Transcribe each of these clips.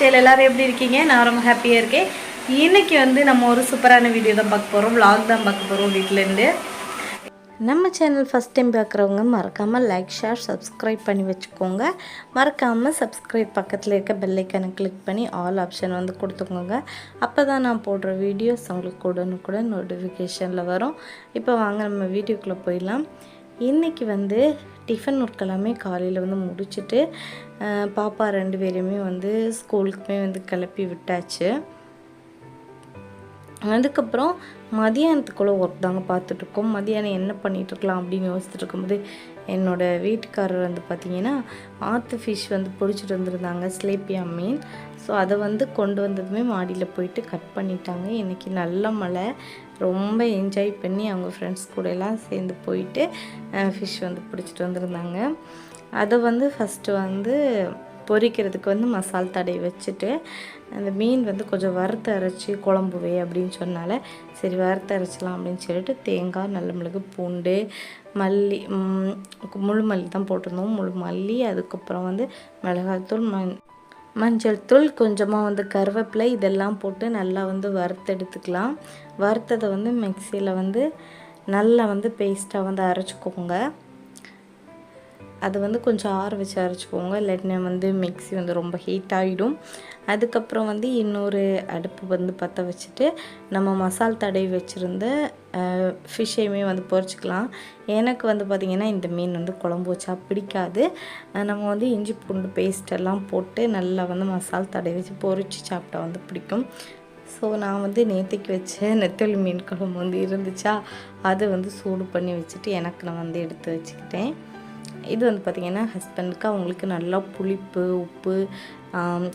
Style எல்லாரும் எப்படி இருக்கீங்க? நான் ரொம்ப ஹாப்பியாக இருக்கேன். இன்றைக்கி வந்து நம்ம ஒரு சூப்பரான வீடியோ தான் பார்க்க போகிறோம். vlog தான் பார்க்க போகிறோம் வீட்டிலேருந்து. நம்ம சேனல் ஃபஸ்ட் டைம் பார்க்குறவங்க மறக்காமல் லைக் ஷேர் சப்ஸ்கிரைப் பண்ணி வச்சுக்கோங்க. மறக்காமல் சப்ஸ்கிரைப் பக்கத்தில் இருக்க பெல் ஐக்கானை கிளிக் பண்ணி ஆல் ஆப்ஷன் வந்து கொடுத்துக்கோங்க. அப்போ தான் நான் போடுற வீடியோஸ் உங்களுக்கு உடனுக்குடன் நோட்டிஃபிகேஷனில் வரும். இப்போ வாங்க நம்ம வீடியோக்குள்ளே போயிடலாம். இன்றைக்கி வந்து டிஃபன் ஒர்க் எல்லாமே காலையில் வந்து முடிச்சுட்டு பாப்பா 2 பேரையுமே வந்து ஸ்கூலுக்குமே வந்து கிளப்பி விட்டாச்சு. அதுக்கப்புறம் மதியானத்துக்குள்ளே ஒர்க் தாங்க பார்த்துட்ருக்கோம். மதியானம் என்ன பண்ணிகிட்ருக்கலாம் அப்படின்னு யோசிச்சுட்டு இருக்கும்போது என்னோடய வீட்டுக்காரர் வந்து பார்த்திங்கன்னா ஆற்று ஃபிஷ் வந்து பிடிச்சிட்டு வந்துருந்தாங்க, ஸ்லேப்பியா மீன். ஸோ அதை வந்து கொண்டு வந்ததுமே மாடியில் போயிட்டு கட் பண்ணிட்டாங்க. இன்றைக்கி நல்ல மழை, ரொம்ப என்ஜாய் பண்ணி அவங்க ஃப்ரெண்ட்ஸ் கூட எல்லாம் சேர்ந்து போயிட்டு ஃபிஷ் வந்து பிடிச்சிட்டு வந்திருந்தாங்க. அதை வந்து ஃபஸ்ட்டு வந்து பொரிக்கிறதுக்கு வந்து மசால் தடவி வச்சுட்டு அந்த மீன் வந்து கொஞ்சம் வறுத்து அரைச்சி குழம்புவே அப்படின்னு சொன்னால சரி வறுத்து அரைச்சலாம் அப்படின்னு சொல்லிட்டு தேங்காய், நல்ல மிளகு, பூண்டு, மல்லி, முழு மல்லி தான் போட்டிருந்தோம், முழு மல்லி, அதுக்கப்புறம் வந்து மிளகாய்த்தூள், மஞ்சள் தூள், கொஞ்சமாக வந்து கருவேப்பிலை, இதெல்லாம் போட்டு நல்லா வந்து வறுத்தெடுத்துக்கலாம். வறுத்ததை வந்து மிக்சியில் வந்து நல்லா வந்து பேஸ்ட்டாக வந்து அரைச்சிக்கோங்க. அது வந்து கொஞ்சம் ஆற வச்சு அரைச்சிக்கோங்க, இல்லாட்டினா வந்து மிக்ஸி வந்து ரொம்ப ஹீட் ஆகிடும். அதுக்கப்புறம் வந்து இன்னொரு அடுப்பு வந்து பற்ற வச்சுட்டு நம்ம மசால் தடவி வச்சுருந்த ஃபிஷ்ஷையுமே வந்து பொரிச்சிக்கலாம். எனக்கு வந்து பார்த்திங்கன்னா இந்த மீன் வந்து குழம்பு வச்சா பிடிக்காது. நம்ம வந்து இஞ்சி பூண்டு பேஸ்ட்டெல்லாம் போட்டு நல்லா வந்து மசால் தடவி வச்சு பொரித்து சாப்பிட்டா வந்து பிடிக்கும். ஸோ நான் வந்து நேற்றுக்கு வச்ச நெத்தலி மீன் குழம்பு வந்து இருந்துச்சா, அதை வந்து சூடு பண்ணி வச்சுட்டு எனக்கு நான் வந்து எடுத்து வச்சுக்கிட்டேன். இது வந்து பார்த்திங்கன்னா ஹஸ்பண்டுக்கு அவங்களுக்கு நல்லா புளிப்பு, உப்பு,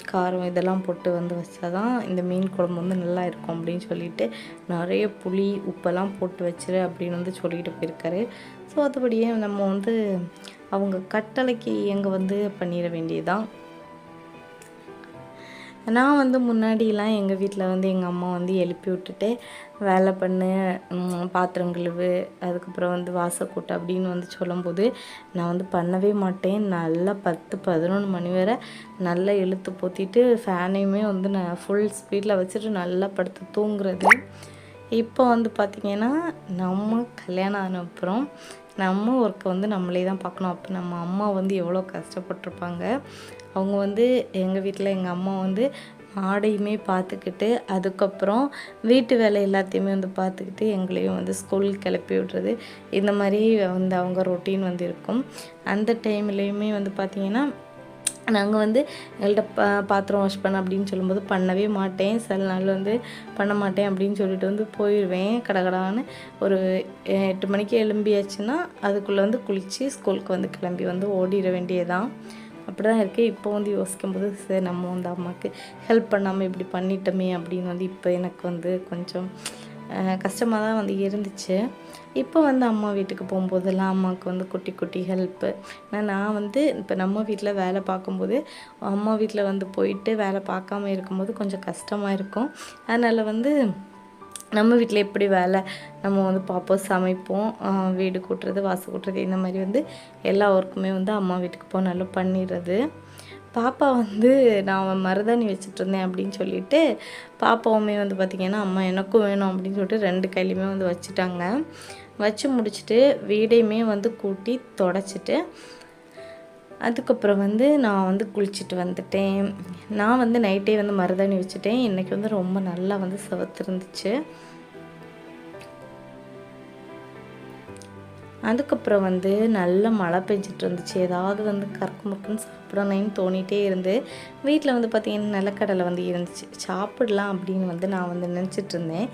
காரம் இதெல்லாம் போட்டு வந்து வச்சா தான் இந்த மீன் குழம்பு வந்து நல்லா இருக்கும் அப்படின்னு சொல்லிட்டு நிறைய புளி உப்பெல்லாம் போட்டு வச்சிரு அப்படின்னு வந்து சொல்லிட்டு போயிருக்காரு. ஸோ அதுபடியே நம்ம வந்து அவங்க கட்டளைக்கு இயங்க வந்து பண்ணிட வேண்டியதுதான். நான் வந்து முன்னாடிலாம் எங்கள் வீட்டில் வந்து எங்கள் அம்மா வந்து எழுப்பி விட்டுட்டு வேலை பண்ணு, பாத்திரம் கழுவு, அதுக்கப்புறம் வந்து வாசல் கூட்டு அப்படின்னு வந்து சொல்லும்போது நான் வந்து பண்ணவே மாட்டேன். நல்லா 10-11 மணி வரை நல்லா இழுத்து போத்திட்டு ஃபேனையுமே வந்து நான் ஃபுல் ஸ்பீடில் வச்சுட்டு நல்லா படுத்து தூங்குறது. இப்போ வந்து பார்த்திங்கன்னா நம்ம கல்யாணம் ஆன அப்புறம் நம்ம ஒர்க்கை வந்து நம்மளே தான் பார்க்கணும். அப்போ நம்ம அம்மா வந்து எவ்வளோ கஷ்டப்பட்டிருப்பாங்க. அவங்க வந்து எங்கள் வீட்டில் எங்கள் அம்மா வந்து மாடையுமே பார்த்துக்கிட்டு அதுக்கப்புறம் வீட்டு வேலை எல்லாத்தையுமே வந்து பார்த்துக்கிட்டு எங்களையும் வந்து ஸ்கூலுக்கு கிளப்பி விடுறது, இந்த மாதிரி வந்து அவங்க ரொட்டீன் வந்து இருக்கும். அந்த டைம்லேயுமே வந்து பார்த்திங்கன்னா நாங்கள் வந்து எங்கள்கிட்ட பாத்திரம் வாஷ் பண்ண அப்படின்னு சொல்லும்போது பண்ணவே மாட்டேன். சில நாள் வந்து பண்ண மாட்டேன் அப்படின்னு சொல்லிட்டு வந்து போயிடுவேன். கடகடான்னு ஒரு 8 மணிக்கு எழும்பியாச்சுன்னா அதுக்குள்ளே வந்து குளித்து ஸ்கூலுக்கு வந்து கிளம்பி வந்து ஓடிட வேண்டியதான். அப்படி தான் இருக்குது. இப்போ வந்து யோசிக்கும்போது சரி நம்ம வந்து அம்மாவுக்கு ஹெல்ப் பண்ணாமல் இப்படி பண்ணிட்டோமே அப்படின்னு வந்து இப்போ எனக்கு வந்து கொஞ்சம் கஷ்டமாக தான் வந்து இருந்துச்சு. இப்போ வந்து அம்மா வீட்டுக்கு போகும்போதெல்லாம் அம்மாவுக்கு வந்து குட்டி குட்டி ஹெல்ப்பு. நான் வந்து இப்போ நம்ம வீட்டில் வேலை பார்க்கும்போது அம்மா வீட்டில் வந்து போயிட்டு வேலை பார்க்காம இருக்கும்போது கொஞ்சம் கஷ்டமாக இருக்கும். அதனால் வந்து நம்ம வீட்டில் எப்படி வேலை நம்ம வந்து பார்ப்போம், சமைப்போம், வீடு கூட்டுறது, வாசல் கூட்டுறது, இந்த மாதிரி வந்து எல்லா ஒர்க்குமே வந்து அம்மா வீட்டுக்கு போய் நல்லா பண்ணிடுறது. பாப்பா வந்து நான் மருதாணி வச்சுட்ருந்தேன் அப்படின்னு சொல்லிட்டு பாப்பாவுமே வந்து பார்த்திங்கன்னா அம்மா எனக்கும் வேணும் அப்படின்னு சொல்லிட்டு 2 கையிலையுமே வந்து வச்சுட்டாங்க. வச்சு முடிச்சுட்டு வீடையுமே வந்து கூட்டி தொடச்சிட்டு அதுக்கப்புறம் வந்து நான் வந்து குளிச்சுட்டு வந்துட்டேன். நான் வந்து நைட்டே வந்து மருதாணி வச்சுட்டேன். இன்றைக்கி வந்து ரொம்ப நல்லா வந்து சிவத்திருந்துச்சு. அதுக்கப்புறம் வந்து நல்ல மழை பெஞ்சிட்டு இருந்துச்சு. ஏதாவது வந்து கறக்கு முறுக்குன்னு சாப்பிடணும்னு தோணிகிட்டே இருந்து வீட்டில் வந்து பார்த்திங்கன்னா நிலக்கடலை வந்து இருந்துச்சு, சாப்பிடலாம் அப்படின்னு வந்து நான் வந்து நினச்சிட்டு இருந்தேன்.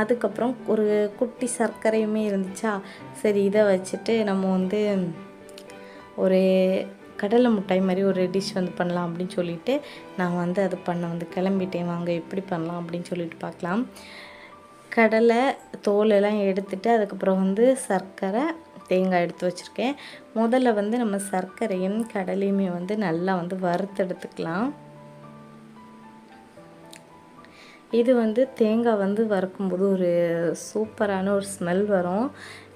அதுக்கப்புறம் ஒரு குட்டி சர்க்கரையுமே இருந்துச்சா, சரி இதை வச்சுட்டு நம்ம வந்து ஒரு கடலை மிட்டாய் மாதிரி ஒரு டிஷ் வந்து பண்ணலாம் அப்படின்னு சொல்லிட்டு நான் வந்து அது பண்ண வந்து கிளம்பிட்டேன். வாங்க எப்படி பண்ணலாம் அப்படின்னு சொல்லிட்டு பார்க்கலாம். கடலை தோலெல்லாம் எடுத்துட்டு அதுக்கப்புறம் வந்து சர்க்கரை, தேங்காய் எடுத்து வச்சுருக்கேன். முதல்ல வந்து நம்ம சர்க்கரையும் கடலையுமே வந்து நல்லா வந்து வறுத்தெடுத்துக்கலாம். இது வந்து தேங்காய் வந்து வறுக்கும்போது ஒரு சூப்பரான ஒரு ஸ்மெல் வரும்.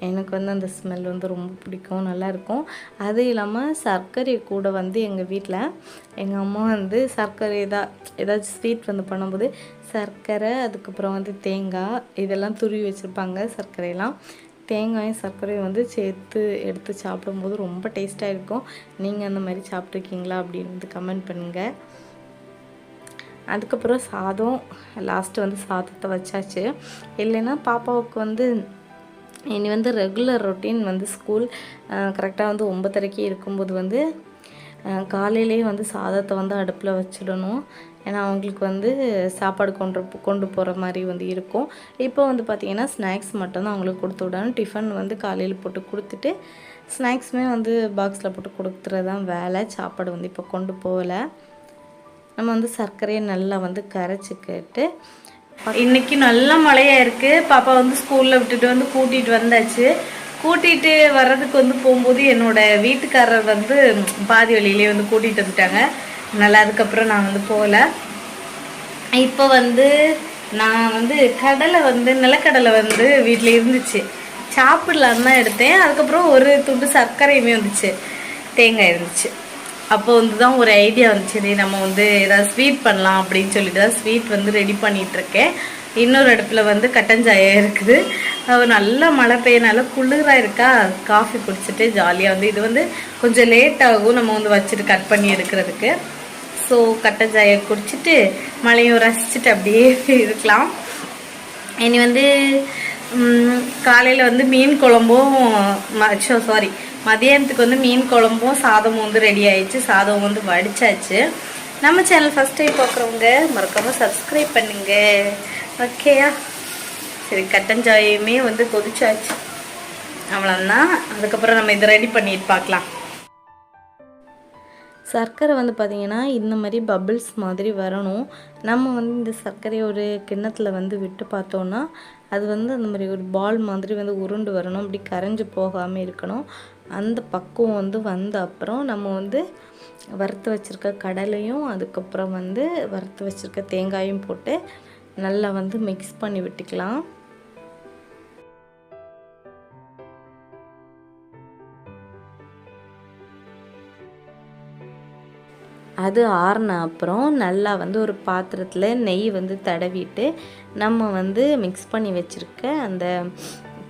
எனக்கு வந்து அந்த ஸ்மெல் வந்து ரொம்ப பிடிக்கும், நல்லாயிருக்கும். அது இல்லாமல் சர்க்கரை கூட வந்து எங்கள் வீட்டில் எங்கள் அம்மா வந்து சர்க்கரை ஏதாச்சும் ஸ்வீட் வந்து பண்ணும்போது சர்க்கரை, அதுக்கப்புறம் வந்து தேங்காய் இதெல்லாம் துருவி வச்சுருப்பாங்க. சர்க்கரையெல்லாம் தேங்காயும் சர்க்கரையும் வந்து சேர்த்து எடுத்து சாப்பிடும்போது ரொம்ப டேஸ்ட்டாக இருக்கும். நீங்கள் அந்த மாதிரி சாப்பிட்ருக்கீங்களா அப்படின்னு வந்து கமெண்ட் பண்ணுங்கள். அதுக்கப்புறம் சாதம் லாஸ்ட்டு வந்து சாதத்தை வச்சாச்சு. இல்லைன்னா பாப்பாவுக்கு வந்து இனி வந்து ரெகுலர் ரொட்டீன் வந்து ஸ்கூல் கரெக்டாக வந்து 9:30க்கு இருக்கும்போது வந்து காலையிலேயே வந்து சாதத்தை வந்து அடுப்பில் வச்சிடணும். ஏன்னா அவங்களுக்கு வந்து சாப்பாடு கொண்டு போகிற மாதிரி வந்து இருக்கும். இப்போ வந்து பார்த்திங்கன்னா ஸ்நாக்ஸ் மட்டும்தான் அவங்களுக்கு கொடுத்து விடணும். டிஃபன் வந்து காலையில் போட்டு கொடுத்துட்டு ஸ்நாக்ஸுமே வந்து பாக்ஸில் போட்டு கொடுத்துறது தான் வேலை. சாப்பாடு வந்து இப்போ கொண்டு போகலை. நம்ம வந்து சர்க்கரையை நல்லா வந்து கரைச்சிக்கிட்டு இன்றைக்கி நல்ல மழையாக இருக்குது. பாப்பா வந்து ஸ்கூலில் விட்டுட்டு வந்து கூட்டிகிட்டு வந்தாச்சு. கூட்டிகிட்டு வர்றதுக்கு வந்து போகும்போது என்னோடய வீட்டுக்காரர் வந்து பாதி வழியிலே வந்து கூட்டிகிட்டு வந்துட்டாங்க. நல்லா அதுக்கப்புறம் நான் வந்து போகலை. இப்போ வந்து நான் வந்து நிலக்கடலை வந்து வீட்டில் இருந்துச்சு, சாப்பிடலான்னு தான் எடுத்தேன். அதுக்கப்புறம் ஒரு துண்டு சர்க்கரையுமே வந்துச்சு, தேங்காய் இருந்துச்சு. அப்போ வந்து தான் ஒரு ஐடியா வந்துச்சு, நம்ம வந்து ஏதாவது ஸ்வீட் பண்ணலாம் அப்படின்னு சொல்லிட்டு தான் ஸ்வீட் வந்து ரெடி பண்ணிகிட்ருக்கேன். இன்னொரு அடுப்பில் வந்து கட்டஞ்சாயா இருக்குது. நல்ல மழை பெய்யனால குளிராக இருக்கா, காஃபி குடிச்சிட்டு ஜாலியாக வந்து இது வந்து கொஞ்சம் லேட் ஆகும் நம்ம வந்து வச்சுட்டு கட் பண்ணி எடுக்கிறதுக்கு. ஸோ கட்டஞ்சாயை குடிச்சிட்டு மழையும் ரசிச்சுட்டு அப்படியே இருக்கலாம். இனி வந்து காலையில் வந்து மீன் குழம்பும் மதியானத்துக்கு வந்து மீன் குழம்பும் சாதமும் வந்து ரெடி ஆயிடுச்சு. சாதம் வந்து வடிச்சாச்சு. நம்ம சேனல் ஃபஸ்ட் டைம் பார்க்குறவங்க மறக்காமல் சப்ஸ்கிரைப் பண்ணுங்க, ஓகேயா? சரி, கட்டஞ்சாயுமே வந்து கொதிச்சாச்சு, அவ்வளோதான். அதுக்கப்புறம் நம்ம இதை ரெடி பண்ணிட்டு பார்க்கலாம். சர்க்கரை வந்து பார்த்திங்கன்னா இந்த மாதிரி பபிள்ஸ் மாதிரி வரணும். நம்ம வந்து இந்த சர்க்கரையை ஒரு கிண்ணத்தில் வந்து விட்டு பார்த்தோன்னா அது வந்து அந்த மாதிரி ஒரு பால் மாதிரி வந்து உருண்டு வரணும். அப்படி கரைஞ்சி போகாமல் இருக்கணும். அந்த பக்குவம் வந்து வந்த அப்புறம் நம்ம வந்து வறுத்து வச்சுருக்க கடலையும் அதுக்கப்புறம் வந்து வறுத்து வச்சுருக்க தேங்காயும் போட்டு நல்லா வந்து மிக்ஸ் பண்ணி விட்டுக்கலாம். அது ஆறின அப்புறம் நல்லா வந்து ஒரு பாத்திரத்தில் நெய் வந்து தடவிட்டு நம்ம வந்து மிக்ஸ் பண்ணி வச்சுருக்க அந்த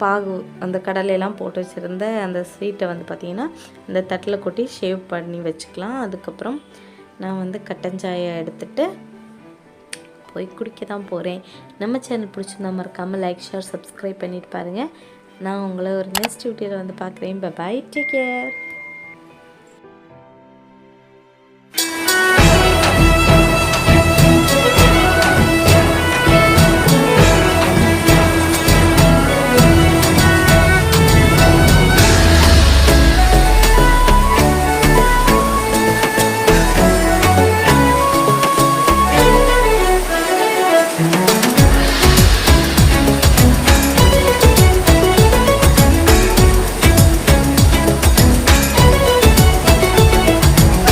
பாகு, அந்த கடலையெல்லாம் போட்டு வச்சுருந்த அந்த ஸ்வீட்டை வந்து பார்த்திங்கன்னா இந்த தட்டில் கொட்டி ஷேவ் பண்ணி வச்சுக்கலாம். அதுக்கப்புறம் நான் வந்து கட்டஞ்சாயை எடுத்துகிட்டு போய் குடிக்க தான் போகிறேன். நம்ம சேனல் பிடிச்சிருந்தா மறக்காமல் லைக், ஷேர், சப்ஸ்கிரைப் பண்ணிட்டு பாருங்கள். நான் உங்களை ஒரு நெக்ஸ்ட் வீடியோவில் வந்து பார்க்குறேன். Bye, take care.